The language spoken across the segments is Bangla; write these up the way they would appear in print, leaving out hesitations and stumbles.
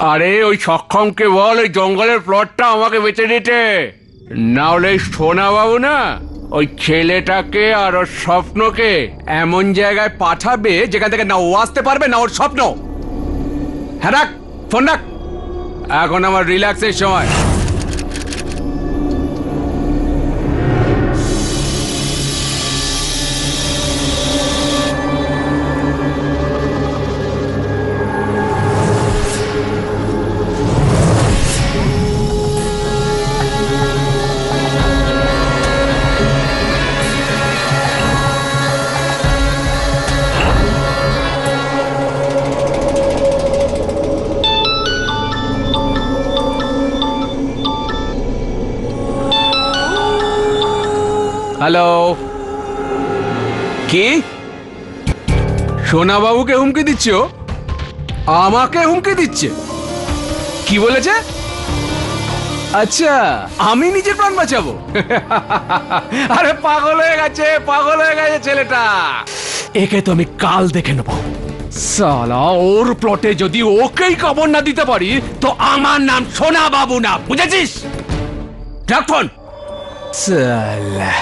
আরে ওই সক্ষমকে বল ওই জঙ্গলের প্লটটা আমাকে বেঁচে দিতে, না হলে সোনা বাবু না ওই ছেলেটাকে আর ওর স্বপ্নকে এমন জায়গায় পাঠাবে যেখান থেকে না ও আসতে পারবে না ওর স্বপ্ন। হ্যাঁ রাখ, ফোন রাখ, এখন আমার রিল্যাক্সের সময়। হ্যালো, কি সোনা বাবুকে হুমকি দিচ্ছ? আমাকে হুমকি দিচ্ছে? কি বলেছে? আচ্ছা, আমি নিজের প্রাণ বাঁচাবো? আরে পাগল হয়ে গেছে, পাগল হয়ে গেছে ছেলেটা। একে তো আমি কাল দেখে নেব। সালা, ওর প্লটে যদি ওকেই কবর না দিতে পারি তো আমার নাম সোনা বাবু না, বুঝেছিস? রাখ ফোন। সালা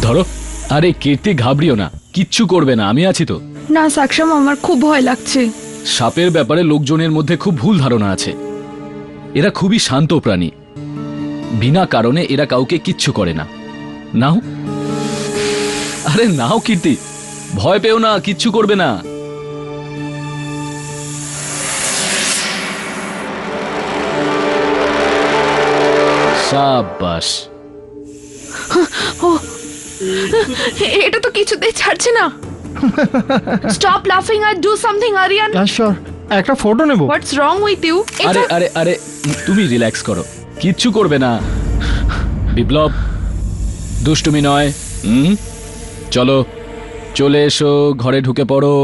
ধরো। আরে কীর্তি, ঘাবড়িও না, কিচ্ছু করবে না, আমি আছি তো। না সাক্ষম, আমার খুব ভয় লাগছে। সাপের ব্যাপারে লোকজনের মধ্যে খুব ভুল ধারণা আছে। এরা খুবই শান্ত প্রাণী, বিনা কারণে এরা কাউকে কিচ্ছু করে না। নাও, আরে নাও কীর্তি, ভয় পেও না, কিচ্ছু করবে না। সাবাস। এটা তো কিছুতেই ছাড়ছে না। স্টপ লাফিং আর ডু সামথিং আরিয়ান। শিওর, একটা ফটো নেব। What's wrong with you? আরে আরে আরে, তুমি রিল্যাক্স করো, কিচ্ছু করবে না। বিপ্লব, দুষ্টুমি নয়। চলো, চলে এসো, ঘরে ঢুকে পড়ো।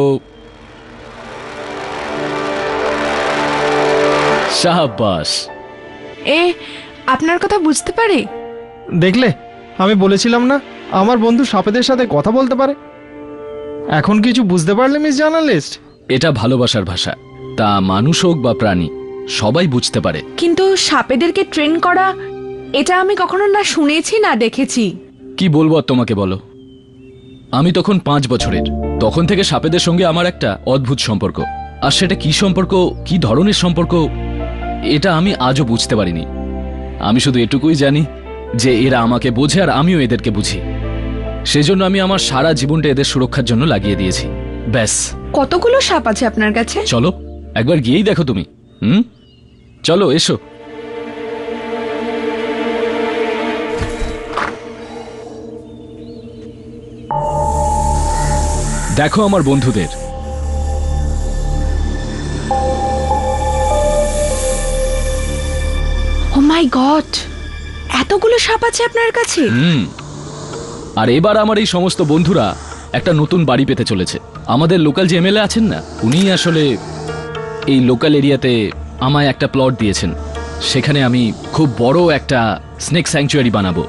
শাবাশ। আপনার কথা বুঝতে পারে? দেখলে, আমি বলেছিলাম না আমার বন্ধু সাপেদের সাথে কথা বলতে পারে। এখন কিছু বুঝতে পারলে মিস জার্নালিস্ট? এটা ভালোবাসার ভাষা, তা মানুষ হোক বা প্রাণী, সবাই বুঝতে পারে। কিন্তু সাপেদেরকে ট্রেন করা, এটা আমি কখনো না শুনেছি না দেখেছি। কি বলবো আর তোমাকে, বলো। আমি তখন 5 বছরের, তখন থেকে সাপেদের সঙ্গে আমার একটা অদ্ভুত সম্পর্ক। আর সেটা কি সম্পর্ক, কি ধরনের সম্পর্ক, এটা আমি আজও বুঝতে পারিনি। আমি শুধু এটুকুই জানি যে এরা আমাকে বোঝে আর আমিও এদেরকে বুঝি। সেজন্য আমি আমার সারা জীবনটা এদের সুরক্ষার জন্য লাগিয়ে দিয়েছি, ব্যাস। কতগুলো সাপ আছে আপনার কাছে? চলো একবার গিয়েই দেখো তুমি। চলো, এসো। দেখো আমার বন্ধুদের। ও মাই গড, এতগুলো সাপ আছে আপনার কাছে? আর এবার আমার এই সমস্ত বন্ধুরা একটা নতুন বাড়ি পেতে চলেছে। আমাদের লোকাল যে এমএলএ আছেন না, উনিই আসলে এই লোকাল এরিয়াতে আমায় একটা প্লট দিয়েছেন। সেখানে আমি খুব বড় একটা স্নেক স্যাংচুয়ারি বানাবো।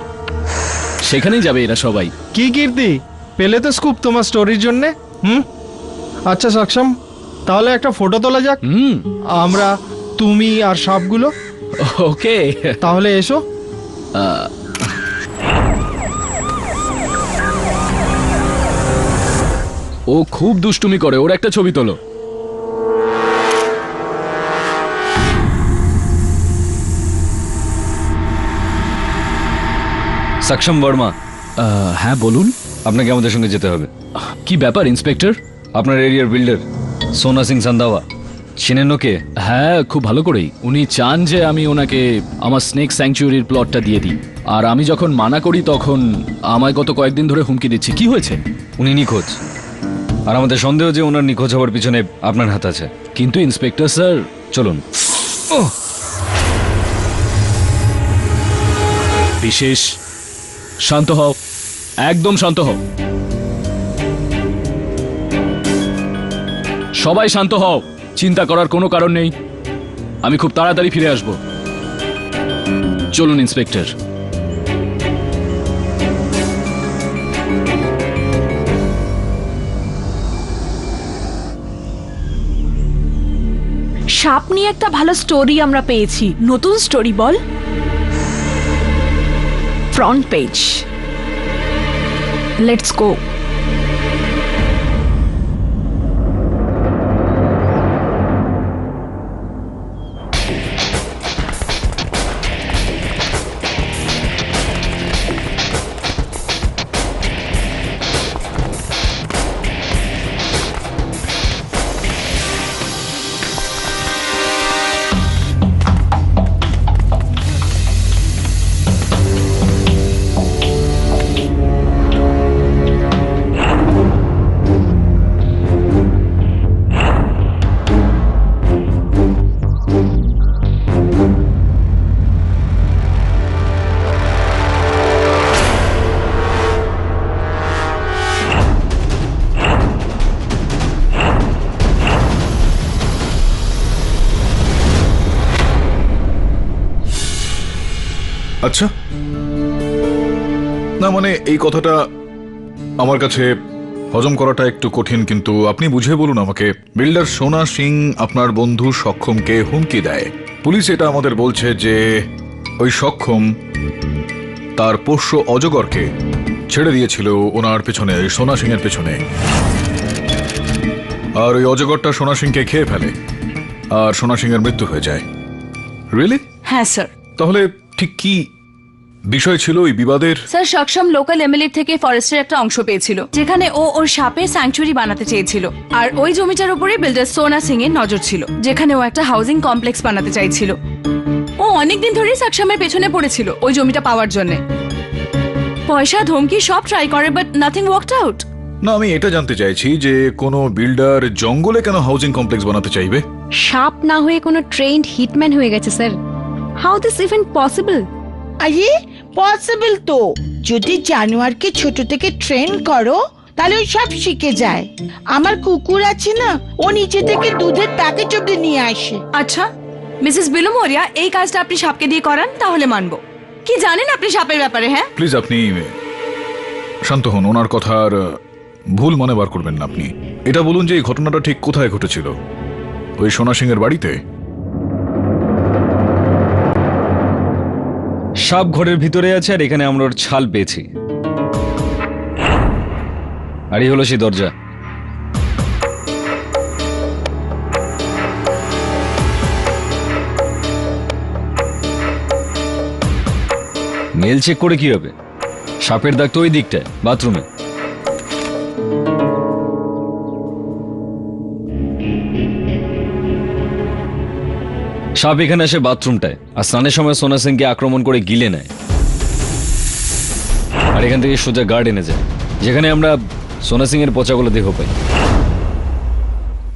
সেখানেই যাবে এরা সবাই। কি কীর্তি, পেলে তো স্কুপ তোমার স্টোরির জন্যে। আচ্ছা সক্ষম, তাহলে একটা ফটো তোলা যাক। আমরা, তুমি আর সাপগুলো। ওকে। তাহলে এসো। ও খুব দুষ্টুমি করে, ওর একটা ছবি তোলো। সক্ষম বর্মা, হ্যাঁ বলুন। আপনাকে আমাদের সঙ্গে যেতে হবে। কি ব্যাপার ইন্সপেক্টর? আপনার এরিয়ার বিল্ডার সোনা সিং সান্দাওয়া, চিনেন ওকে? হ্যাঁ, খুব ভালো করেই। উনি চান যে আমি ওনাকে আমার স্নেক স্যাংচুয়ারির প্লটটা দিয়ে দিই, আর আমি যখন মানা করি তখন আমায় গত কয়েকদিন ধরে হুমকি দিচ্ছে। কি হয়েছে? উনি নিখোঁজ, আর আমাদের সন্দেহ যে ওনার নিখোঁজ হওয়ার পিছনে আপনার হাত আছে। কিন্তু ইন্সপেক্টর স্যার, চলুন। বিশেষ শান্ত হও, একদম শান্ত হও, সবাই শান্ত হও। চিন্তা করার কোনো কারণ নেই, আমি খুব তাড়াতাড়ি ফিরে আসব। চলুন ইন্সপেক্টর। সাপ নিয়ে একটা ভালো স্টোরি আমরা পেয়েছি। নতুন story ball. Front page. Let's go. আচ্ছা, না মানে এই কথাটা আমার কাছে হজম করাটা একটু কঠিন, কিন্তু আপনি বুঝে বলুন আমাকে। বিল্ডার সোনা সিং আপনার বন্ধু সক্ষমকে হুমকি দেয়। পুলিশ এটা আমাদের বলছে যে ওই সক্ষম তার পোষ্য অজগরকে ছেড়ে দিয়েছিল ওনার পেছনে, সোনা সিং এর পেছনে, আর ওই অজগরটা সোনা সিংকে খেয়ে ফেলে আর সোনা সিং এর মৃত্যু হয়ে যায়। রিয়েলি? হ্যাঁ স্যার। তাহলে ঠিক কি বিষয় ছিল ওই বিবাদের? স্যার, সক্ষম লোকাল এমএলএ থেকে ফরেস্টের একটা অংশ পেয়েছিল, যেখানে ও ওর সাপের স্যাংচুয়ারি বানাতে চেয়েছিল, আর ওই জমিটার উপরে বিল্ডার সোনা সিং এর নজর ছিল, যেখানে ও একটা হাউজিং কমপ্লেক্স বানাতে চাইছিল। ও অনেকদিন ধরেই সক্ষমের পেছনে পড়েছিল ওই জমিটা পাওয়ার জন্য। পয়সা ধমকি সব ট্রাই করে, বাট নাথিং ওয়ার্কড আউট। না, আমি এটা জানতে চাইছি যে কোনো বিল্ডার জঙ্গলে কেন হাউজিং কমপ্লেক্স বানাতে চাইবে? সাপ না হয়ে কোনো ট্রেন্ড হিটম্যান হয়ে গেছে sir. How this even possible? আরে পসিবল তো, যদি জানোয়ারকে ছোট থেকে ট্রেন করো তাহলে ওই সব শিখে যায়। আমার কুকুর আছে না, ও নিচে থেকে দুধের প্যাকেট অব্দি নিয়ে আসে। আচ্ছা মিসেস বিলুমোরিয়া, এই কাজটা আপনি সাপকে দিয়ে করান তাহলে মানবো। কি জানেন আপনি সাপের ব্যাপারে? হ্যাঁ প্লিজ আপনি শান্ত হন, ওনার কথার ভুল মনে বার করবেন না আপনি। এটা বলুন যে এই ঘটনাটা ঠিক কোথায় ঘটেছিল? ওই সোনা সিং এর বাড়িতে? সাপ ঘরের ভিতরে আছে, আর এখানে আমরা ওর ছাল পেয়েছি, আর এই হলো সেই দরজা। মেল চেক করে কি হবে? সাপের দাগ তো ওই দিকটায়, বাথরুমে। সাপ এখানে আসে বাথরুমটায়, আর স্নানের সময় সোনা সিংকে আক্রমণ করে গিলে নেয়, আর এখান থেকে সোজা গার্ডেনে যায়, যেখানে আমরা সোনা সিং এর পচাগুলো দেহ পাই।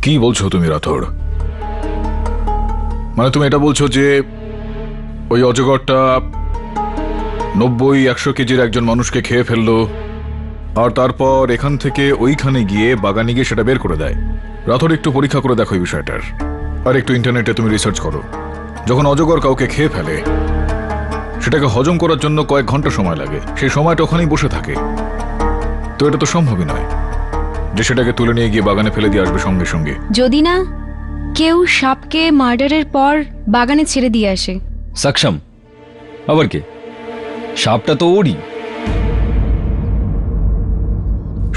কি বলছো তুমি রাথোর? মানে তুমি এটা বলছো যে ওই অজগরটা 90-100 কেজির একজন মানুষকে খেয়ে ফেললো, আর তারপর এখান থেকে ওইখানে গিয়ে বাগানে গিয়ে সেটা বের করে দেয়? রাথোর, একটু পরীক্ষা করে দেখো এই বিষয়টার, আর একটু ইন্টারনেটে তুমি রিসার্চ করো। যখন অজগর কাউকে খেয়ে ফেলে, সেটাকে হজম করার জন্য কয়েক ঘন্টা সময় লাগে, সেই সময়টা ওখানেই বসে থাকে। তো এটা তো সম্ভবই নয় যে সেটাকে তুলে নিয়ে গিয়ে বাগানে ফেলে দিয়ে আসবে সঙ্গে সঙ্গে। যদি না কেউ সাপকে মার্ডারের পর বাগানে ছেড়ে দিয়ে আসে, সক্ষম আবার কে? সাপটা তো ওরই।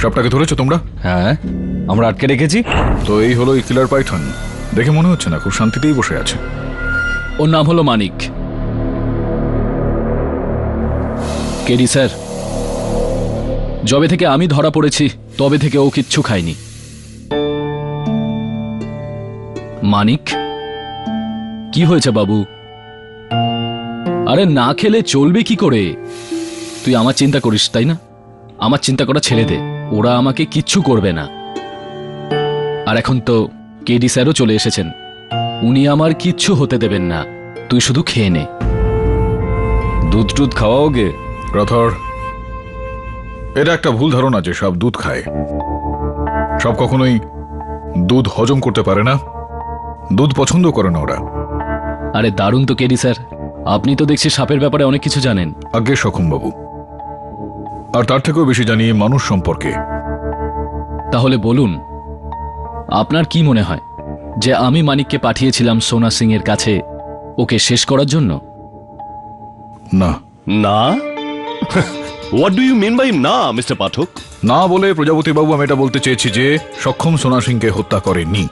সাপটাকে ধরেছো তোমরা? হ্যাঁ, আমরা আটকে রেখেছি। তো এই হলো এই কিলার পাইথন। দেখে মনে হচ্ছে না খুব শান্তিতেই বসে আছে। ওর নাম হলো মানিক। কেডি স্যার, যবে থেকে আমি ধরা পড়েছি তবে থেকে ও কিচ্ছু খায়নি। মানিক, কি হয়েছে বাবু? আরে না খেলে চলবে কি করে? তুই আমার চিন্তা করিস তাই না? আমার চিন্তা করা ছেড়ে দে, ওরা আমাকে কিচ্ছু করবে না। আর এখন তো কেডি স্যারও চলে এসেছেন, উনি আমার কিচ্ছু হতে দেবেন না। তুই শুধু খেয়ে নে। দুধ টুধ খাওয়াও গে? রথর, এটা একটা ভুল ধারণা যে সব দুধ খায়। সব কখনোই দুধ হজম করতে পারে না, দুধ পছন্দ করে না ওরা। আরে দারুণ তো কেডি স্যার, আপনি তো দেখছি সাপের ব্যাপারে অনেক কিছু জানেন। আগে সক্ষম বাবু, আর তার থেকেও বেশি জানি মানুষ সম্পর্কে। তাহলে বলুন, আপনার কি মনে হয় যে আমি মানিককে পাঠিয়েছিলাম সোনা সিং এর কাছে ওকে শেষ করার জন্য? না। না? What do you mean by না, মিস্টার পাঠক? না বলে প্রজাপতি বাবু আমি এটা বলতে চেয়েছি যে সক্ষম সোনা সিংকে হত্যা করেনি।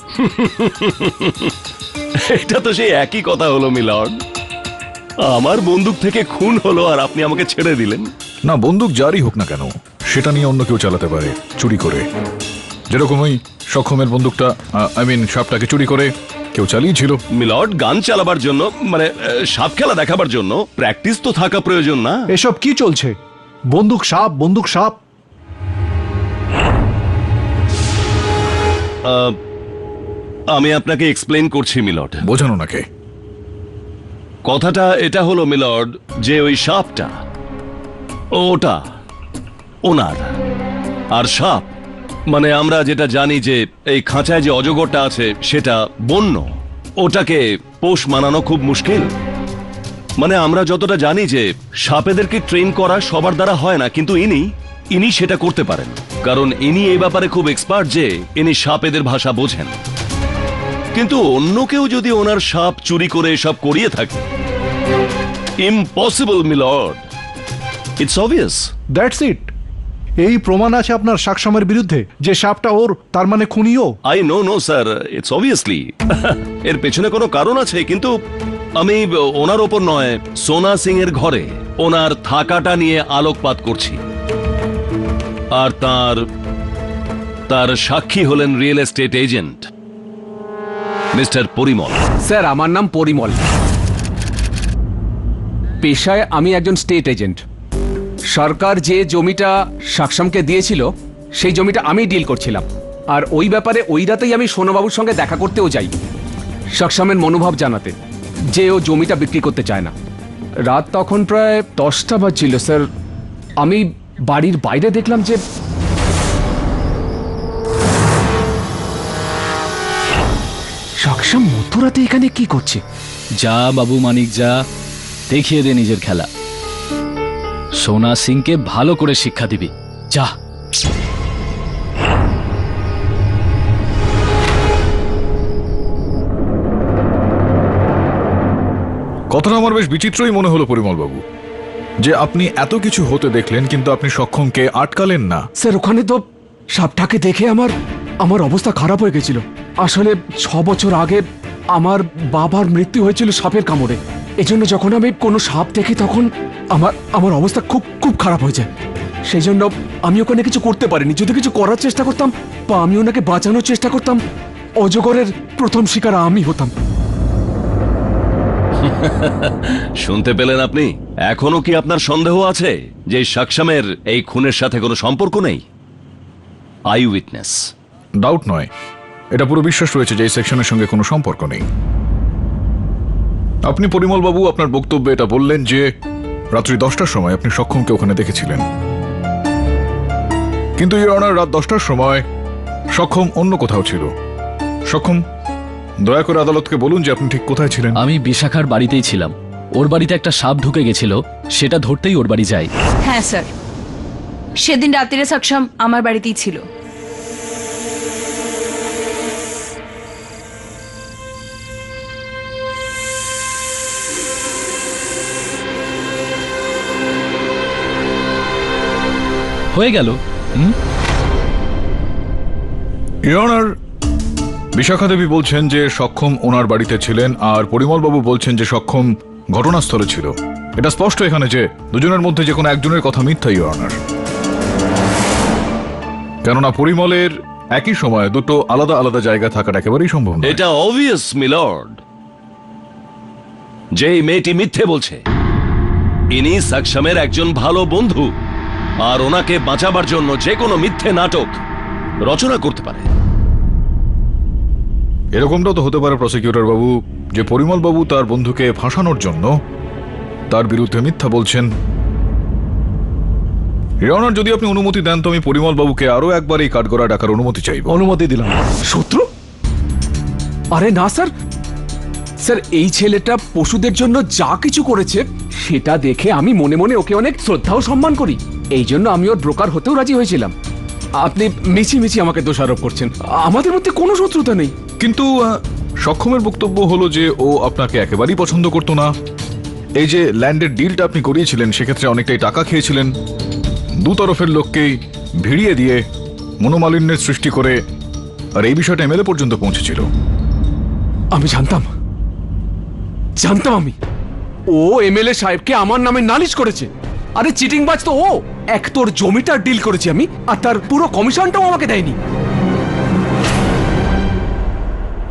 এটা তো সেই একই কথা হলো মিলর্ড। আমার বন্দুক থেকে খুন হলো আর আপনি আমাকে ছেড়ে দিলেন। না, বন্দুক যারই হোক না কেন সেটা নিয়ে অন্য কেউ চালাতে পারে চুরি করে। যেরকম ওই সক্ষমের বন্দুকটা, সাপটাকে চুরি করে কেউ চালিয়েছিল। মিলর্ড, গান চালাবার জন্য মানে সাপ খেলা দেখাবার জন্য প্র্যাকটিস তো থাকা প্রয়োজন না? এসব কি চলছে? বন্দুক সাপ, বন্দুক সাপ। আমি আপনাকে এক্সপ্লেন করছি মিলর্ড। বোঝানো নাকে। কথাটা এটা হলো মিলর্ড যে ওই সাপটা ওটা ওনার, আর সাপ মানে আমরা যেটা জানি যে এই খাঁচায় যে অজগরটা আছে সেটা বন্য, ওটাকে পোষ মানানো খুব মুশকিল। মানে আমরা যতটা জানি যে সাপেদেরকে ট্রেন করা সবার দ্বারা হয় না, কিন্তু ইনি সেটা করতে পারেন, কারণ ইনি এই ব্যাপারে খুব এক্সপার্ট যে ইনি সাপেদের ভাষা বোঝেন। কিন্তু অন্য কেউ যদি ওনার সাপ চুরি করে এসব করিয়ে থাকে, impossible milord, it's obvious. That's it. এই প্রমাণ আছে আপনার সাক্ষমের বিরুদ্ধে যে সাপটা ওর, তার মানে খুনিও। I know sir, it's obviously. এর পেছনে কোনো কারণ আছে, কিন্তু আমি ওনার ওপর নয়, সোনা সিং এর ঘরে ওনার থাকাটা নিয়ে আলোকপাত করছি। আর তার সাক্ষী হলেন real estate agent mister Parimal. Sir, আমার নাম পরিমল। পেশায় আমি একজন স্টেট এজেন্ট। সরকার যে জমিটা সাক্ষমকে দিয়েছিল সেই জমিটা আমি ডিল করছিলাম, আর ওই ব্যাপারে ওই রাতেই আমি সোনাবাবুর সঙ্গে দেখা করতেও যাই সাক্ষমের মনোভাব জানাতে যে ও জমিটা বিক্রি করতে চায় না। রাত তখন প্রায় 10টা বাজছিল স্যার। আমি বাড়ির বাইরে দেখলাম যে সাক্ষম মধ্যরাতে এখানে কি করছে। যা বাবু মানিক যা, দেখিয়ে দে নিজের খেলা। সোনা সিংকে ভালো করে শিক্ষা দিবি, যা। কথাটা আমার বেশ বিচিত্রই মনে হলো পরিমল বাবু, যে আপনি এত কিছু হতে দেখলেন কিন্তু আপনি সক্ষমকে আটকালেন না। স্যার, ওখানে তো সাপটাকে দেখে আমার অবস্থা খারাপ হয়ে গেছিল। আসলে 6 বছর আগে আমার বাবার মৃত্যু হয়েছিল সাপের কামড়ে। এজন্য যখন আমি কোনো সাপ দেখি তখন আমার অবস্থা খুব খুব খারাপ হয়ে যায়। সেই জন্য আমি ওখানে কিছু করতে পারিনি। যদি কিছু করার চেষ্টা করতাম বা আমি ওনাকে বাঁচানোর চেষ্টা করতাম, অজগরের প্রথম শিকার আমি হতাম। শুনতে পেলেন আপনি? এখনো কি আপনার সন্দেহ আছে যে সাক্ষমের এই খুনের সাথে কোনো সম্পর্ক নেই? I witness. ডাউট নয়, এটা পুরো বিশ্বাস রয়েছে যে এই সেকশনের সঙ্গে কোনো সম্পর্ক নেই। আপনি পরিমল বাবু আপনার বক্তব্যে এটা বললেন যে রাত্রি 10টার সময় আপনি সক্ষমকে ওখানে দেখেছিলেন, কিন্তু ইওর অনার রাত 10টার সময় সক্ষম অন্য কোথাও ছিল। সক্ষম, দয়া করে আদালতকে বলুন যে আপনি ঠিক কোথায় ছিলেন। আমি বিশাখার বাড়িতেই ছিলাম। ওর বাড়িতে একটা সাপ ঢুকে গেছিল, সেটা ধরতেই ওর বাড়ি যাই। হ্যাঁ স্যার, সেদিন রাত্রিরে সাক্ষম আমার বাড়িতেই ছিল। হয়ে গেল। ইয়নার বিশাখা দেবী বলছেন যে সক্ষম ওনার বাড়িতে ছিলেন, আর পরিমল বাবু বলছেন যে সক্ষম ঘটনাস্থলে ছিল। এটা স্পষ্ট এখানে যে দুজনের মধ্যে যে কোনো একজনের কথা মিথ্যা, ইয়নার। কেননা পরিমলের একই সময়ে দুটো আলাদা আলাদা জায়গা থাকার একেবারেই সম্ভব নয়। এটা অবভিয়াস মিলর্ড, যে এই মেয়েটি মিথ্যে বলছে। ইনি সাকশামের একজন ভালো বন্ধু, আর ওনাকে বাঁচাবার জন্য যে কোনো মিথ্যে নাটক রচনা করতে পারে। এরকমটাও তো হতে পারে প্রসিকিউটর বাবু যে পরিমল বাবু তার বন্ধুকে ফাঁসানোর জন্য তার বিরুদ্ধে মিথ্যা বলছেন। ইয়নার, যদি আপনি অনুমতি দেন তো আমি পরিমল বাবুকে আরো একবার এই কাঠগড়া ডাকার অনুমতি চাইব। অনুমতি দিলাম। শত্রু? আরে না স্যার, স্যার এই ছেলেটা পশুদের জন্য যা কিছু করেছে সেটা দেখে আমি মনে মনে ওকে অনেক শ্রদ্ধা ও সম্মান করি। এই জন্য আমি ওর ব্রোকার হতেও রাজি হয়েছিলাম। আপনি মিছি আমাকে দোষারোপ করছেন। আমাদের মধ্যে কোনো শত্রুতা নেই। কিন্তু সক্ষমের বক্তব্য হলো যে ও আপনাকে একেবারেই পছন্দ করতো না। এই যে ল্যান্ডের ডিলটা আপনি করিয়েছিলেন সেক্ষেত্রে অনেকটাই টাকা খেয়েছিলেন। দু তরফের লোককেই ভিড়িয়ে দিয়ে মনোমালিন্যের সৃষ্টি করে, আর এই বিষয়টা এমএলএ পর্যন্ত পৌঁছেছিল। আমি জানতাম আমি ও এমএলএ সাহেবকে আমার নামে নালিশ করেছে। আরে চিটিংবাজ তো ও। এক তোর জমিটার ডিল করেছি আমি, আর তার পুরো কমিশনটাও আমাকে দেয়নি।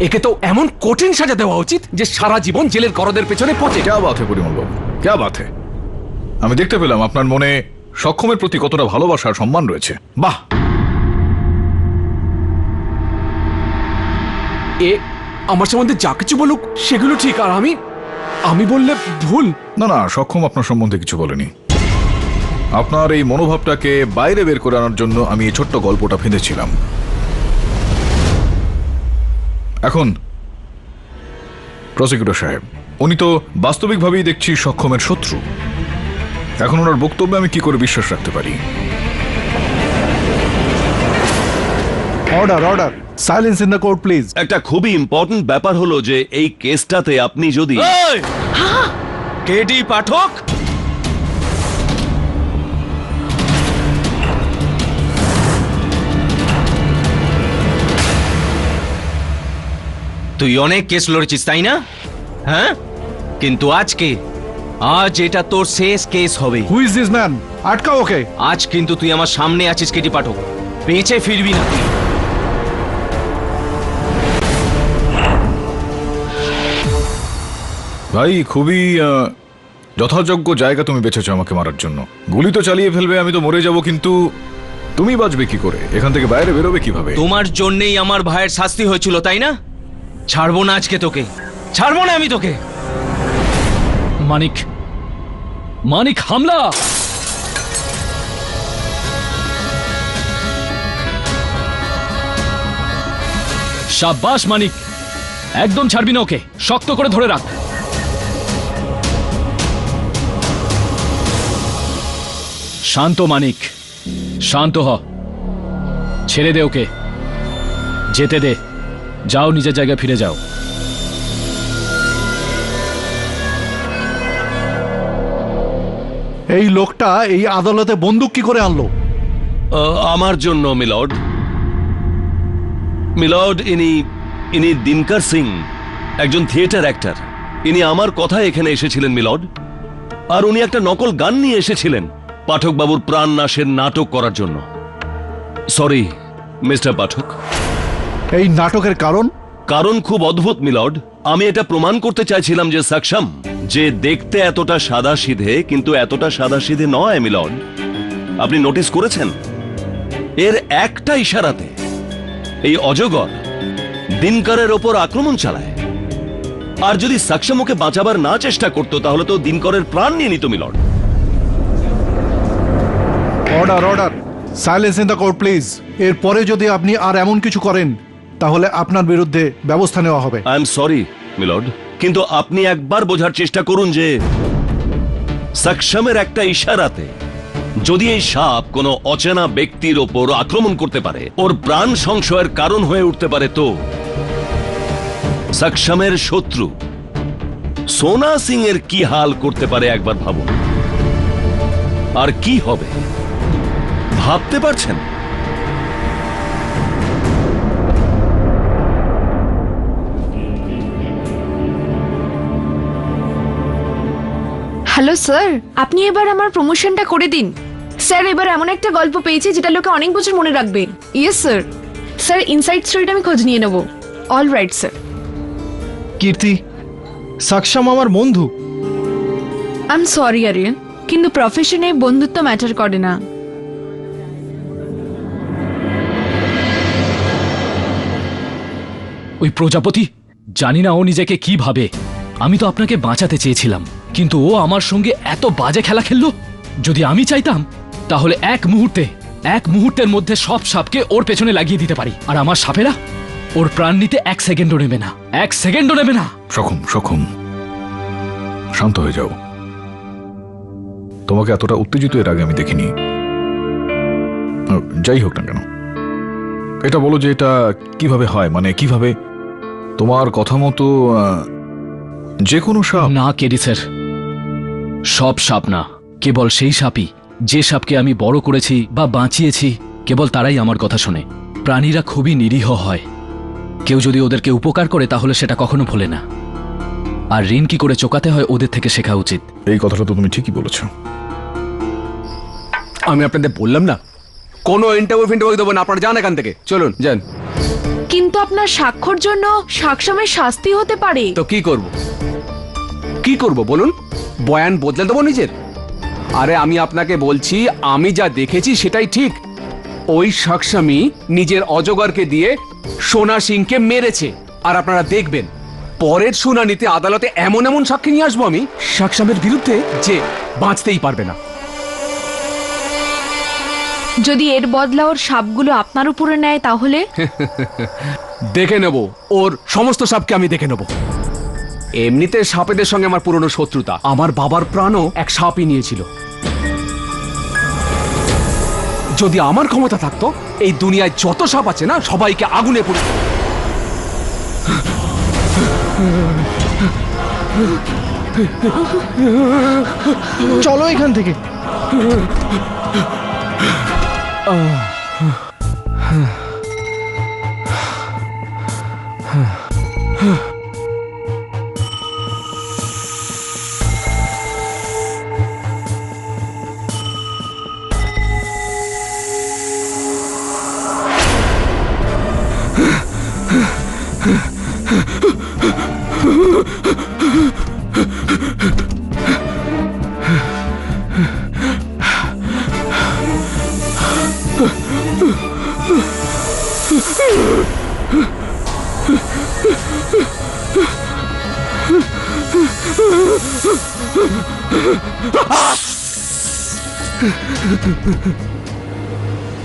একে তো এমন কঠিন সাজা দেওয়া উচিত যে সারা জীবন জেলের করদের পেছনে পচে। ক্যা বাত হে পরিমল বাবু, ক্যা বাত হে। আমি দেখতে পেলাম আপনার মনে সক্ষমের প্রতি কতটা ভালোবাসা আর সম্মান রয়েছে। বাহ। এ আমার সম্বন্ধে যা কিছু বলুক সেগুলো ঠিক, আর আমি বললে ভুল। না না, সক্ষম আপনার সম্বন্ধে কিছু বলেনি। আপনার এই মনোভাবটাকে বাইরে বের করে আনার জন্য আমি এই ছোট্ট গল্পটা ফেঁদেছিলাম। এখন প্রসিকিউটর সাহেব, উনি তো বাস্তবিকভাবেই দেখছি সক্ষমের শত্রু। এখন ওনার বক্তব্যে আমি কি করে বিশ্বাস রাখতে পারি? Order order, silence in the court please. একটা খুবই ইম্পর্টেন্ট ব্যাপার হলো যে এই কেসটাতে আপনি যদি কেডি পাঠক, তুই অনেক কেস লড়েছিস তাই না? হ্যাঁ, কিন্তু আজ এটা তোর শেষ কেস হবে। Who is this man? আটকাও ওকে। আজ কিন্তু তুই আমার সামনে আছিস কেডি পাঠক, পেঁচে ফিরবি না তুই। ভাই, খুবই যথাযোগ্য জায়গা তুমি বেছেছো আমাকে মারার জন্য। গুলি তো চালিয়ে ফেলবে, আমি তো মরে যাব, কিন্তু তুমি বাঁচবে কি করে? এখান থেকে বাইরে বেরোবে কিভাবে? তোমার জন্যই আমার ভাইয়ের শাস্তি হয়েছিল তাই না? ছাড়বো না আজকে তোকে, ছাড়বো না আমি তোকে। মানিক হামলা! শাবাশ মানিক, একদম ছাড়বি না ওকে, শক্ত করে ধরে রাখ। শান্ত মানিক, শান্ত হ, ছেড়ে দে ওকে, যেতে দে, যাও নিজের জায়গায় ফিরে যাও। এই লোকটা এই আদালতে বন্দুক কি করে আনলো? আমার জন্য মিলর্ড। ইনি দিনকর সিং, একজন থিয়েটার অ্যাক্টর। ইনি আমার কথা এখানে এসেছিলেন মিলর্ড, আর উনি একটা নকল গান নিয়ে এসেছিলেন পাঠক বাবুর প্রাণ নাশের নাটক করার জন্য। সরি মিস্টার পাঠক। এই নাটকের কারণ খুব অদ্ভুত মিলর্ড। আমি এটা প্রমাণ করতে চাইছিলাম যে সক্ষম যে দেখতে এতটা সাদাসিধে কিন্তু এতটা সাদাসিধে নয় মিলর্ড। আপনি নোটিস করেছেন এর একটা ইশারাতে এই অজগর দিনকরের ওপর আক্রমণ চালায়, আর যদি সক্ষম ওকে বাঁচাবার না চেষ্টা করতো তাহলে তো দিনকরের প্রাণ নিয়ে নিত milord. Order order, silence in the court please. এরপরে যদি আপনি আর এমন কিছু করেন তাহলে আপনার বিরুদ্ধে ব্যবস্থা নেওয়া হবে। আই এম সরি মিলর্ড, কিন্তু আপনি একবার বোঝার চেষ্টা করুন যে সক্ষমের একটা ইশারাতে যদি এই সাপ কোনো অচেনা ব্যক্তির ওপর আক্রমণ করতে পারে, ওর প্রাণ সংশয়ের কারণ হয়ে উঠতে পারে, তো সক্ষমের শত্রু সোনা সিং এর কি হাল করতে পারে একবার ভাবুন। আর কি হবে ভাবতে পারছেন? হ্যালো স্যার, আপনি এবার আমার প্রমোশনটা করে দিন। স্যার এবার এমন একটা গল্প পেয়েছি যেটা লোকে অনেক বছর মনে রাখবে। Yes sir. স্যার ইনসাইড স্টোরিটা আমি খোঁজ নিয়ে নেব। All right sir. Kirti, Saksham আমার বন্ধু। আই এম সরি আরিয়ান, কিন্তু প্রফেশনে বন্ধুত্ব ম্যাটার করে না। ওই প্রজাপতি, জানি না ও নিজেকে কি ভাবে। আমি তো আপনাকে বাঁচাতে চেয়েছিলাম, কিন্তু ও আমার সঙ্গে এত বাজে খেলা খেললো। যদি আমি চাইতাম তাহলে এক মুহূর্তের মধ্যে সব সাপকে ওর পেছনে লাগিয়ে দিতে পারি, আর আমার সাপেরা ওর প্রাণ নিতে 1 সেকেন্ডও নেবে না, 1 সেকেন্ডও নেবে না। সখম, শান্ত হয়ে যাও। তোমাকে এতটা উত্তেজিত এর আগে আমি দেখিনি। যাই হোক না কেন, এটা বলো যে এটা কিভাবে হয়, মানে কিভাবে তোমার কথা মতো যে কোনো সাপ? না কেডি স্যার, সব সাপ না, কেবল সেই সাপই যে সাপকে আমি বড় করেছি বা বাঁচিয়েছি, কেবল তারাই আমার কথা শোনে। প্রাণীরা খুবই নিরীহ হয়, কেউ যদি ওদেরকে উপকার করে তাহলে সেটা কখনো ভোলে না। আর ঋণ কি করে চোকাতে হয় ওদের থেকে শেখা উচিত। এই কথাটা তো তুমি ঠিকই বলেছ। আমি আপনাদের বললাম না, কোনো ইন্টারভিউ দেবো না, আপনারা যান এখান থেকে, চলুন যান। কিন্তু আপনার স্বাক্ষর জন্য সাক্ষামের শাস্তি হতে পারে। তো কি করব বলুন? বয়ান বদলে দেবো নিজের? আরে আমি আপনাকে বলছি, আমি যা দেখেছি সেটাই ঠিক। ওই সাক্ষামী নিজের অজগরকে দিয়ে সোনা সিংকে মেরেছে, আর আপনারা দেখবেন পরের শুনানিতে আদালতে এমন এমন সাক্ষী নিয়ে আসবো আমি সাক্ষামের বিরুদ্ধে যে বাঁচতেই পারবে না। যদি এর বদলা ওর সাপগুলো আপনার উপরে নেয় তাহলে? দেখে নেব, ওর সমস্ত সাপকে আমি দেখে নেব। এমনিতে সাপেদের সঙ্গে আমার পুরনো শত্রুতা, আমার বাবার প্রাণও এক সাপই নিয়েছিল। যদি আমার ক্ষমতা থাকতো, এই দুনিয়ায় যত সাপ আছে না সবাইকে আগুনে পুড়ে। চলো এখান থেকে।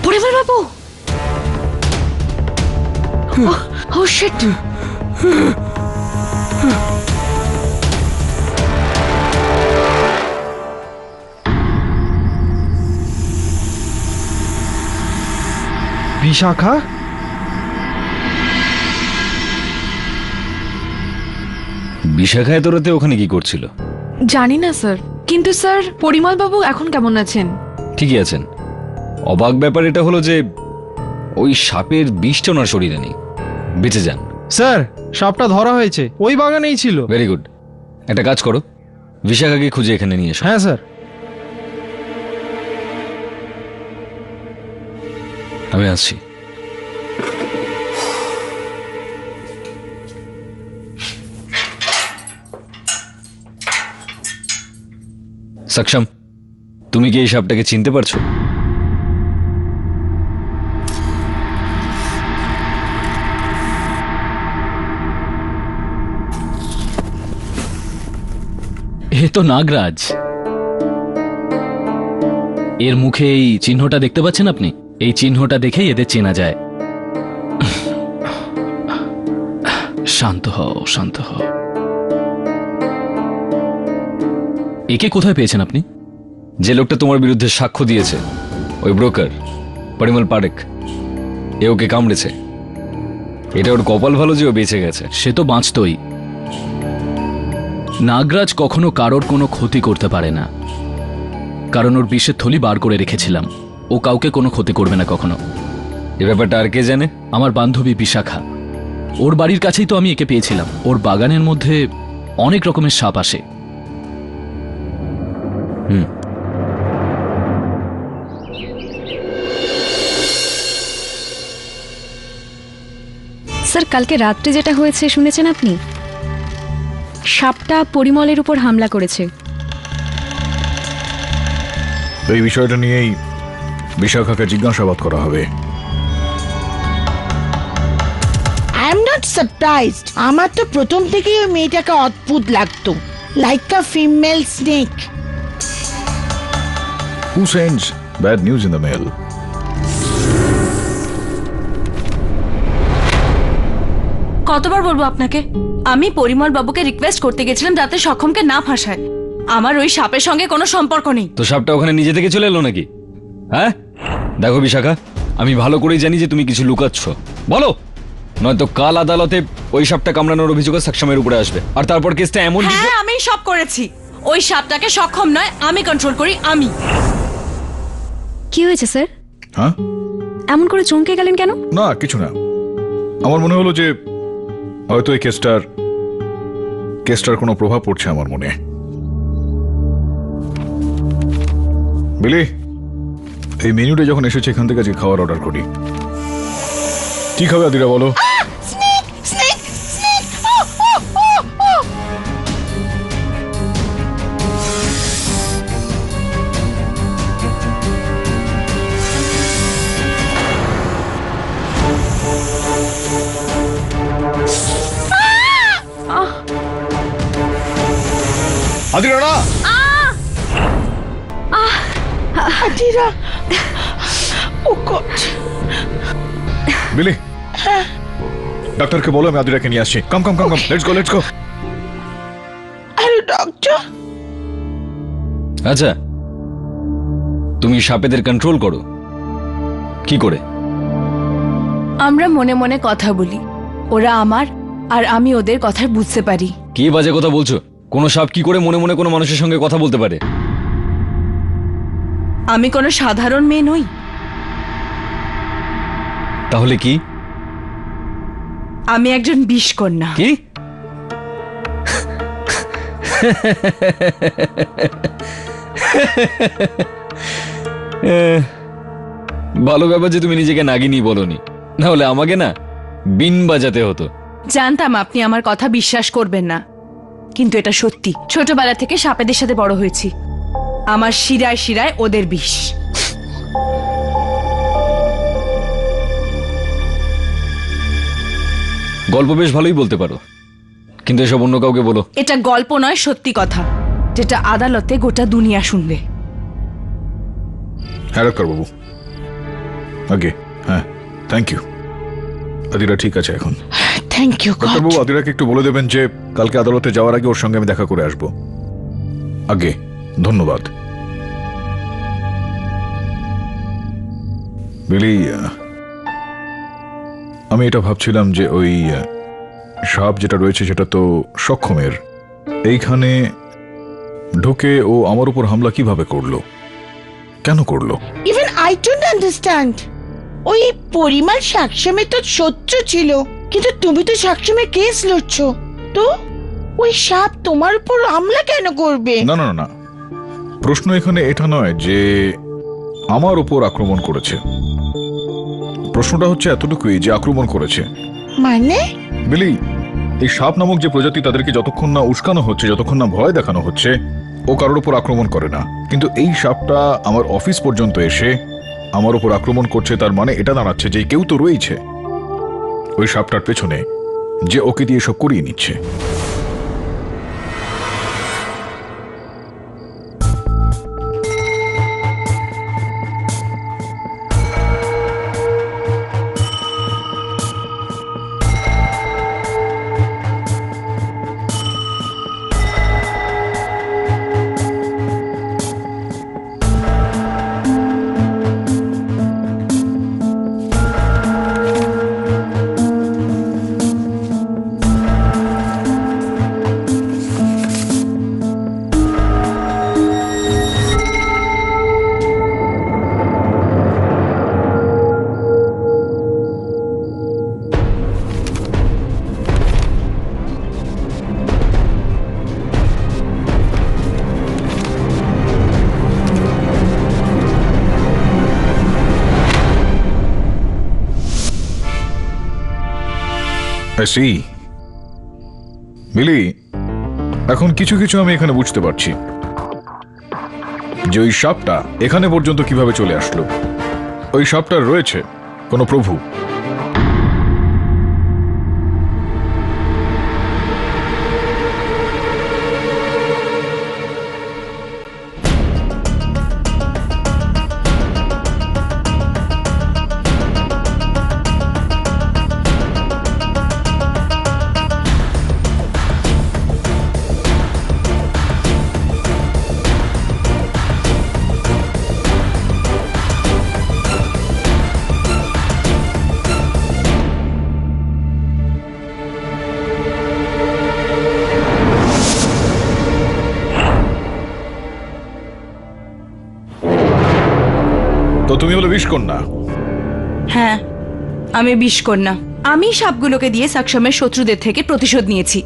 পরিবার বাবু, ও শিট। বিশাখা, বিশাখা এত রাতে ওখানে কি করছিল? জানি না স্যার, কিন্তু স্যার পরিমল বাবু এখন কেমন আছেন? ঠিকই আছেন। অবাক ব্যাপার এটা হলো যে ওই সাপের বিষটা ওনার শরীরে নেই, বেঁচে যান। স্যার সাপটা ধরা হয়েছে, ওই বাগানেই ছিল। Very good. একটা কাজ করো, বিশাখাকে খুঁজে এখানে নিয়ে এসো। হ্যাঁ স্যার। আমি আসছি। সক্ষম, তুমি কি এই সাপটাকে চিনতে পারছো? এ তো নাগরাজ। এর মুখে এই চিহ্নটা দেখতে পাচ্ছেন আপনি? এই চিহ্নটা দেখেই এদের চেনা যায়। শান্ত হও, শান্ত হও। একে কোথায় পেয়েছেন আপনি? যে লোকটা তোমার বিরুদ্ধে সাক্ষ্য দিয়েছে, ওই ব্রোকার পরিমল পারেখ, এ ওকে কামড়েছে। এটা ওর কপাল ভালো যে ও বেঁচে গেছে। সে তো বাঁচতই। নাগরাজ কখনো কারোর কোনো ক্ষতি করতে পারে না, কারণ ওর বিষের থলি বার করে রেখেছিলাম। ও কাউকে কোনো ক্ষতি করবে না কখনো। এ ব্যাপারটা আর কে জানে? আমার বান্ধবী বিশাখা, ওর বাড়ির কাছেই তো আমি একে পেয়েছিলাম। ওর বাগানের মধ্যে অনেক রকমের সাপ আসে। স্যার কালকে রাত্রে যেটা হয়েছে শুনেছেন আপনি? সাপটা পরিমলের উপর হামলা করেছে। এই বিষয়টা নিয়েই বিশাখাকে জিজ্ঞাসাবাদ করা হবে। I am not surprised. আমার তো প্রথম থেকেই ওই মেয়েটাকে অদ্ভুত লাগতো, like a female snake. Who sends bad news in the mail? কতবার বলবো আপনাকে, আমি পরিমল বাবুকে রিকোয়েস্ট করতে গেছিলাম যাতে সক্ষমকে না ফাঁসায়। আমার ওই সাপের সঙ্গে কোনো সম্পর্ক নেই। তো সাপটা ওখানে নিজে থেকে চলে এলো নাকি? হ্যাঁ দেখো বিশাখা, আমি ভালো করেই জানি যে তুমি কিছু লুকাচ্ছ। বলো, নয়তো কাল আদালতে ওই সাপটা কামড়ানোর অভিযোগে সাক্ষামের উপরে আসবে, আর তারপর কেসটা এমন হ্যাঁ আমি সব করেছি। ওই সাপটাকে সক্ষম নয়, আমি কন্ট্রোল করি। আমি কি হয়েছে স্যার? হ্যাঁ এমন করে চমকে গেলেন কেন? না কিছু না, আমার মনে হলো যে হয়তো এই কেসটার কোনো প্রভাব পড়ছে আমার মনে। বিলি, এই মেনুটা যখন এসেছে এখান থেকে আজকে খাওয়ার অর্ডার করি। কি খাবে আদিরা বলো? আদিরা না, আদিরা, ও গড। বিলি, ডাক্তারকে বলো আমি আদিরাকে নিয়ে আসছি। কাম কাম কাম কাম, লেটস গো। আরে ডক্টর। আচ্ছা, তুমি সাপেদের কন্ট্রোল করো কি করে? আমরা মনে মনে কথা বলি, ওরা আমার আর আমি ওদের কথা বুঝতে পারি। কি বাজে কথা বলছো? কোন সাপ কি করে মনে মনে কোনো মানুষের সঙ্গে কথা বলতে পারে? আমি কোনো সাধারণ মেয়ে নই। তাহলে কি? আমি একজন বিষকন্যা। কি? ভালো ব্যাপার যে তুমি নিজেকে নাগিনী বলনি, না হলে আমাকে না বিন বাজাতে হতো। জানতাম আপনি আমার কথা বিশ্বাস করবেন না, কিন্তু এটা সত্যি। ছোটবেলা থেকে সাপেদের সাথে বড় হয়েছি, আমার শিরায় শিরায় ওদের বিষ। গল্প বেশ ভালোই বলতে পারো, কিন্তু এসব অন্য কাউকে বলো। এটা গল্প নয়, সত্যি কথা, যেটা আদালতে গোটা দুনিয়া শুনবে। হ্যাঁ ডাক্তার বাবু, আগে হ্যাঁ থ্যাংক ইউ। আদিরা ঠিক আছে এখন? থ্যাংক ইউ ডাক্তার বাবু, আদিরাকে একটু বলে দেবেন যে কালকে আদালতে যাওয়ার আগে ওর সঙ্গে আমি দেখা করে আসবো। আগে ধন্যবাদ। বিলি, আমি এটা ভাবছিলাম যে ওই সাপ যেটা রয়েছে সেটা তো সক্ষমের। এইখানে ঢুকে ও আমার উপর হামলা কিভাবে করলো, কেন করলো? Even I don't understand. ওই পরিমাণ সাক্ষামে তো শত্রু ছিল, কিন্তু তুমি তো সাক্ষামে কেস লড়ছো, তো ওই সাপ তোমার উপর হামলা কেন করবে? না না না, প্রশ্ন এখানে এটা নয় যে আমার উপর আক্রমণ করেছে। প্রশ্নটা হচ্ছে এতটুকুই যে আক্রমণ করেছে মানে? বিলি, এই সাপ নামক যে প্রজাতি, তাদেরকে যতক্ষণ না উস্কানো হচ্ছে, যতক্ষণ না ভয় দেখানো হচ্ছে, ও কারোর উপর আক্রমণ করে না। কিন্তু এই সাপটা আমার অফিস পর্যন্ত এসে আমার উপর আক্রমণ করছে, তার মানে এটা দাঁড়াচ্ছে যে কেউ তো রয়েছে ওই সাপটার পেছনে, যে ওকে দিয়ে সব করিয়ে নিচ্ছে। সি মিলি, এখন কিছু কিছু আমি এখানে বুঝতে পারছি যে ওই সাপটা এখানে পর্যন্ত কিভাবে চলে আসলো। ওই সাপটার রয়েছে কোনো প্রভু। তো তুমি হলো বিষকন্যা। হ্যাঁ, আমি বিষকন্যা। আমি সাপগুলোকে দিয়ে সাক্ষমের শত্রুদের থেকে প্রতিশোধ নিয়েছি,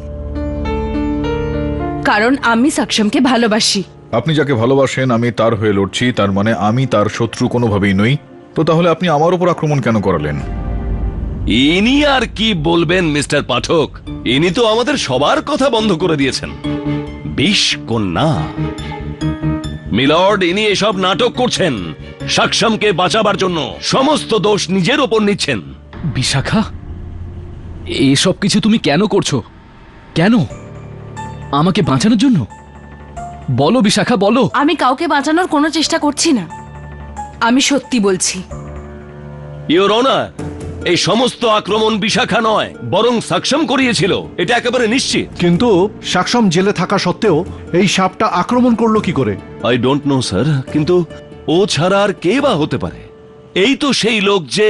কারণ আমি সাক্ষমকে ভালোবাসি। আপনি যাকে ভালোবাসেন আমি তার হয়ে লড়ছি, তার মানে আমি তার শত্রু কোনোভাবেই নই। তো তাহলে আপনি আমার উপর আক্রমণ কেন করালেন? ইনি আর কি বলবেন মিস্টার পাঠক, ইনি তো আমাদের সবার কথা বন্ধ করে দিয়েছেন। বিষকন্যা মিলর্ড, ইনি এসব নাটক করছেন সাক্ষমকে বাঁচাবার জন্য, সমস্ত দোষ নিজের ওপর নিচ্ছেন। বিশাখা, এসব কিছু তুমি কেন করছো? কেন? আমাকে বাঁচানোর জন্য? বলো বিশাখা, বলো। আমি কাউকে বাঁচানোর কোনো চেষ্টা করছি না, আমি সত্যি বলছি। ইওর অনার, এই সমস্ত আক্রমণ বিশাখা নয়, বরং সাক্ষম করিয়েছিল, এটা একেবারে নিশ্চিত। কিন্তু সাক্ষম জেলে থাকা সত্ত্বেও এই সাপটা আক্রমণ করলো কি করে? আই ডোন্ট নো স্যার, কিন্তু ও ছাড়া আর কে বা হতে পারে? এই তো সেই লোক যে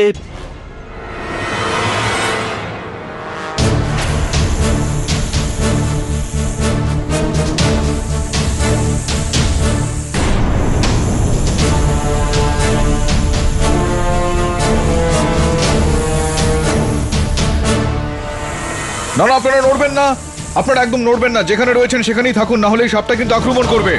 না না, আপনারা নড়বেন না, আপনারা একদম নড়বেন না, যেখানে রয়েছেন সেখানেই থাকুন, না হলে এই সাপটা কিন্তু আক্রমণ করবে।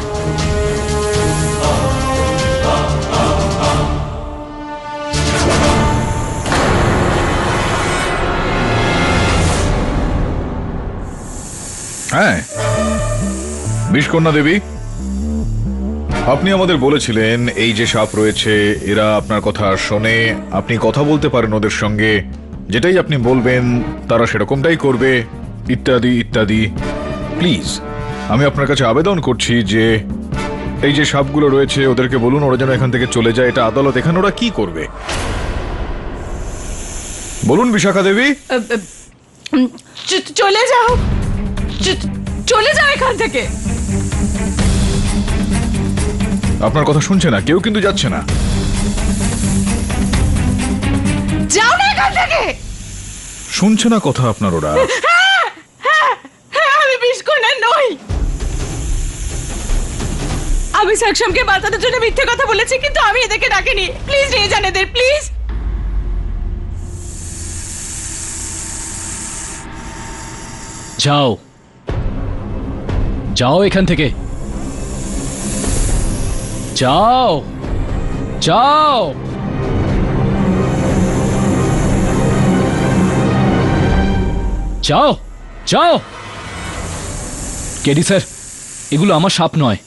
হ্যাঁ, বিষকন্যা দেবী, আপনি আমাদের বলেছিলেন এই যে সাপ রয়েছে এরা আপনার কথা শোনে, আপনি কথা বলতে পারেন ওদের সঙ্গে, যেটাই আপনি বলবেন তারা সেরকমটাই করবে, ইত্যাদি ইত্যাদি। প্লিজ, আমি আপনার কাছে আবেদন করছি যে এই যে সাপগুলো রয়েছে ওদেরকে বলুন ওরা যেন এখান থেকে চলে যায়। এটা আদালত, এখানে ওরা কি করবে বলুন বিশাখা দেবী। চলে যাও, চলে যাও এখান থেকে। আপনার কথা শুনছে না কেউ, কিন্তু যাচ্ছে না। যাও না এখান থেকে। শুনছে না কথা আপনার ওরা। আমি বিষকন্যা নই। আমি সাক্ষমকে বাঁচানোর জন্য মিথ্যে কথা বলেছি, কিন্তু আমি এদেরকে ডাকিনি। প্লিজ নিয়ে যান এদের, প্লিজ। যাও, যাও এখান থেকে, যাও, যাও। যাও, যাও। কেডি স্যার, এগুলো আমার সাপ নয়,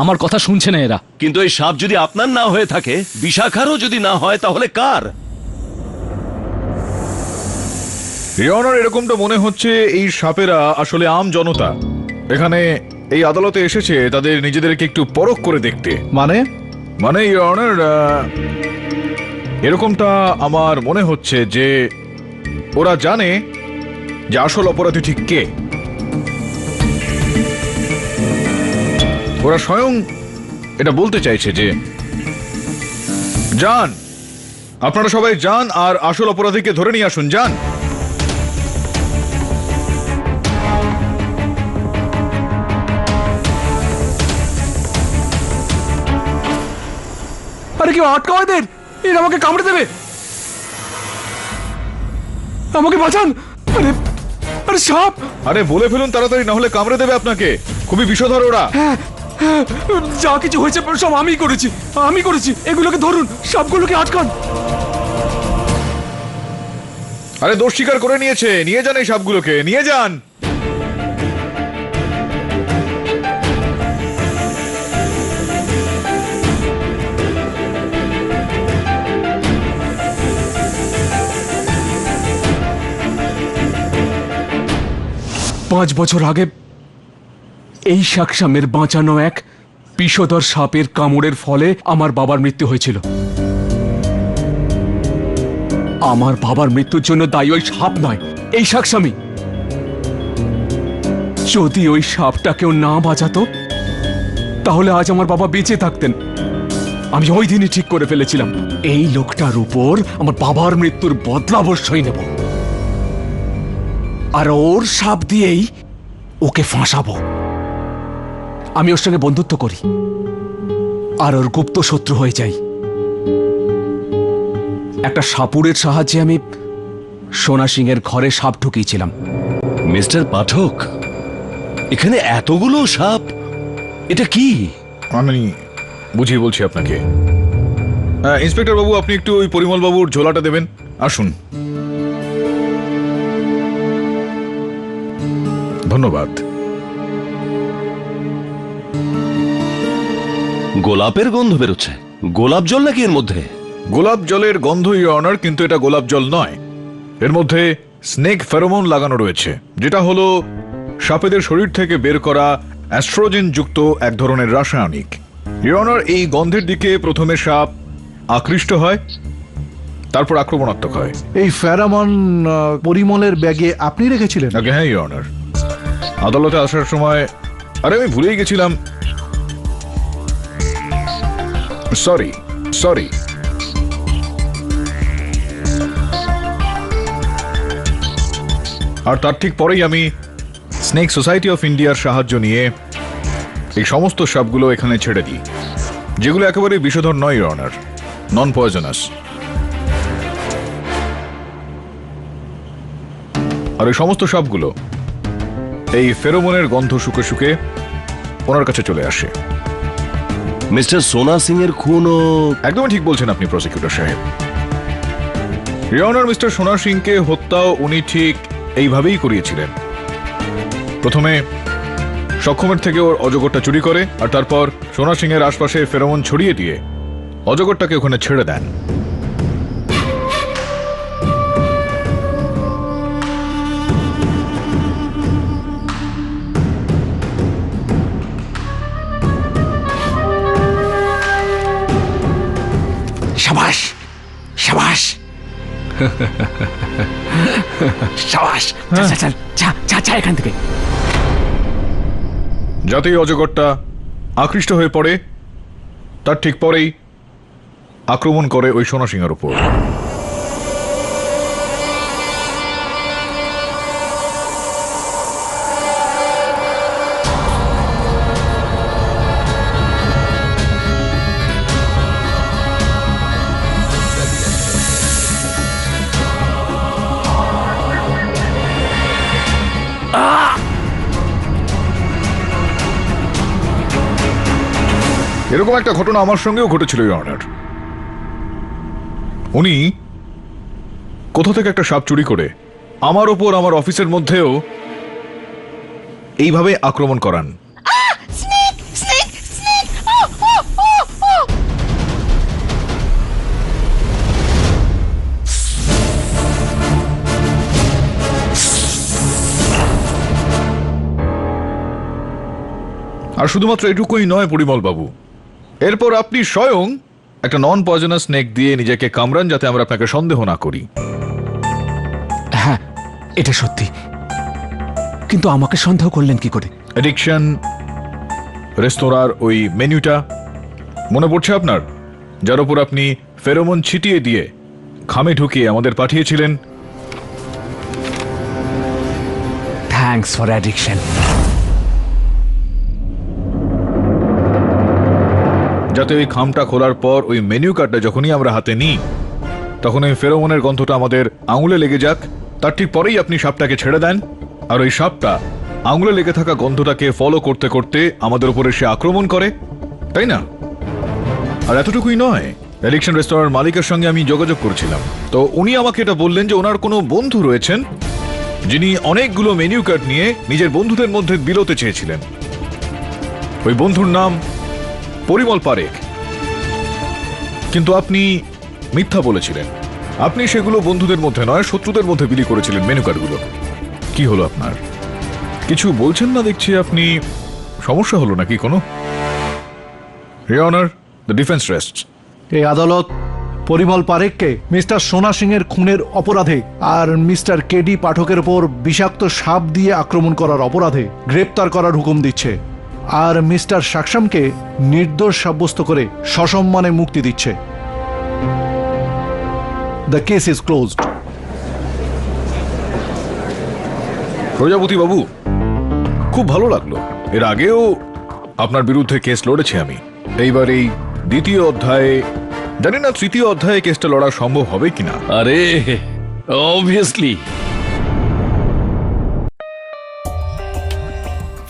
আমার কথা শুনছে না এরা। কিন্তু এই সাপ যদি আপনার না হয়ে থাকে, বিশাখারও যদি না হয়, তাহলে কার? রিয়নার এরকমটা মনে হচ্ছে এই সাপেরা আসলে আম জনতা, এখানে এই আদালতে এসেছে তাদের নিজেদেরকে একটু পরখ করে দেখতে। মানে মানে রিয়নার এরকমটা আমার মনে হচ্ছে যে ওরা জানে যে আসল অপরাধী ঠিক কে। ওরা স্বয়ং এটা বলতে চাইছে যে যান, আপনারা সবাই যান আর আসল অপরাধীকে ধরে নিয়ে আসুন, যান। আরে কেউ আটকাও এদের, এরা আমাকে কামড়ে দেবে, আমাকে বাঁচান। আরে আরে সাপ! আরে বলে ফেলুন তাড়াতাড়ি, না হলে কামড়ে দেবে আপনাকে, খুবই বিষধর ওরা। হ্যাঁ, যা কিছু হয়েছে সব আমি করেছি, আমি করেছি। এগুলোকে ধরুন, সবগুলোকে আটকান। আরে দোষ স্বীকার করে নিয়েছে, নিয়ে যান এই সাপগুলোকে, নিয়ে যান। পাঁচ বছর আগে এই শাকসামের বাঁচানো এক বিষধর সাপের কামড়ের ফলে আমার বাবার মৃত্যু হয়েছিল। আমার বাবার মৃত্যুর জন্য দায়ী ওই সাপ নয়, এই শাকসামি। যদি ওই সাপটাকেও না বাঁচাতো তাহলে আজ আমার বাবা বেঁচে থাকতেন। আমি ওই দিনই ঠিক করে ফেলেছিলাম এই লোকটার উপর আমার বাবার মৃত্যুর বদলা অবশ্যই নেব, আর ওর সাপ দিয়েই ওকে ফাঁসাবো। আমি ওর সঙ্গে বন্ধুত্ব করি আর ওর গুপ্ত শত্রু হয়ে যাই। একটা সাপুরের সাহায্যে আমি সোনা সিং এর ঘরে সাপ ঢুকিয়েছিলাম। মিস্টার পাঠক, এখানে এতগুলো সাপ, এটা কি? আমি বুঝিয়ে বলছি আপনাকে। ইন্সপেক্টর বাবু, আপনি একটু ওই পরিমল বাবুর ঝোলাটা দেবেন। আসুন। ধন্যবাদ। গোলাপের গন্ধ বেরোচ্ছে। গোলাপ জল নাকি এর মধ্যে? গোলাপ জলের গন্ধ ইওর অনার, কিন্তু এটা গোলাপ জল নয়। এর মধ্যে স্নেক ফেরোমন লাগানো রয়েছে, যেটা হলো সাপেদের শরীর থেকে বের করা অ্যাস্ট্রোজেন যুক্ত এক ধরনের রাসায়নিক। ইওর অনার, এই গন্ধের দিকে প্রথমে সাপ আকৃষ্ট হয়, তারপর আক্রমণাত্মক হয়। এই ফেরামন পরিমলের ব্যাগে আপনি রেখেছিলেন? আগে হ্যাঁ ইওর অনার। আদালতে আসার সময়, আরে আমি ভুলেই গেছিলাম, সরি। আর তার ঠিক পরেই আমি স্নেক সোসাইটি অফ ইন্ডিয়ার সাহায্য নিয়ে এই সমস্ত সাপগুলো এখানে ছেড়ে দিই, যেগুলো একেবারে বিষধর নয় ইওর অনার, নন পয়জনাস। আর এই সমস্ত সাপগুলো এই ফেরোমনের গন্ধ শুকে শুকে ওনার কাছে চলে আসে। মিস্টার সোনা সিং এর খুনও? একদমই ঠিক বলছেন আপনি প্রসিকিউটর সাহেব। ইওর অনার, মিস্টার সোনা সিংকে হত্যাও উনি ঠিক এইভাবেই করিয়েছিলেন। প্রথমে সক্ষমের থেকে ওর অজগরটা চুরি করে, আর তারপর সোনা সিং এর আশপাশে ফেরোমন ছড়িয়ে দিয়ে অজগরটাকে ওখানে ছেড়ে দেন। সাবাস সাবাস সাবাস, চল যা এখান থেকে। যাতে অজগরটা আকৃষ্ট হয়ে পড়ে, তার ঠিক পরেই আক্রমণ করে ওই সোনা সিংহের উপর। এরকম একটা ঘটনা আমার সঙ্গেও ঘটেছিল ইওর অনার। উনি কোথা থেকে একটা সাপ চুরি করে আমার ওপর, আমার অফিসের মধ্যেও এইভাবে আক্রমণ করান। আর শুধুমাত্র এটুকুই নয় পরিমল বাবু, এরপর আপনি স্বয়ং একটা নন পয়জনাস স্নেক দিয়ে নিজেকে কামড়ান, যাতে আমরা আপনাকে সন্দেহ না করি। হ্যাঁ, এটা সত্যি, কিন্তু আমাকে সন্দেহ করলেন কি করে? অ্যাডিকশন রেস্তোরাঁর ওই মেনুটা মনে পড়ছে আপনার, যার উপর আপনি ফেরোমন ছিটিয়ে দিয়ে খামে ঢুকিয়ে আমাদের পাঠিয়েছিলেন? Thanks for addiction. যাতে ওই খামটা খোলার পর ওই মেনু কার্ডটা যখনই আমরা হাতে নিই, তখন ওই ফেরোমনের গন্ধটা আমাদের আঙুলে লেগে যাক, তার ঠিক পরেই আপনি সাপটাকে ছেড়ে দেন, আর ওই সাপটা আঙুলে লেগে থাকা গন্ধটাকে ফলো করতে করতে আমাদের উপরে সে আক্রমণ করে, তাই না? আর এতটুকুই নয়, অ্যাডিকশন রেস্তোরাঁর মালিকের সঙ্গে আমি যোগাযোগ করেছিলাম, তো উনি আমাকে এটা বললেন যে ওনার কোনো বন্ধু রয়েছেন যিনি অনেকগুলো মেনু কার্ড নিয়ে নিজের বন্ধুদের মধ্যে বিলোতে চেয়েছিলেন। ওই বন্ধুর নাম পরিমল পারেখ। কিন্তু আপনি মিথ্যা বলেছিলেন। আপনি সেগুলো বন্ধুদের মধ্যে নয়, শত্রুদের মধ্যে বিলি করেছিলেন মেনু কার্ডগুলো। কি হলো আপনার? কিছু বলছেন না দেখছি আপনি। সমস্যা হলো নাকি কোনো? Your honour, the defence রেস্টস। এই আদালত পরিমল পারেখকে মিস্টার সোনা সিং এর খুনের অপরাধে আর মিস্টার কেডি পাঠকের ওপর বিষাক্ত সাপ দিয়ে আক্রমণ করার অপরাধে গ্রেপ্তার করার হুকুম দিচ্ছে, আর মিস্টার সাকসামকে নির্দোষ সাব্যস্ত করে সসম্মানে মুক্তি দিচ্ছে। The case is closed. প্রজাপতি বাবু, খুব ভালো লাগলো। এর আগেও আপনার বিরুদ্ধে কেস লড়েছি আমি। এইবার এই দ্বিতীয় অধ্যায়ে, জানি না তৃতীয় অধ্যায়ে কেসটা লড়া সম্ভব হবে কিনা। আরে obviously.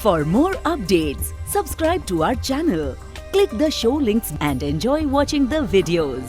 For more updates, subscribe to our channel, click the show links and enjoy watching the videos.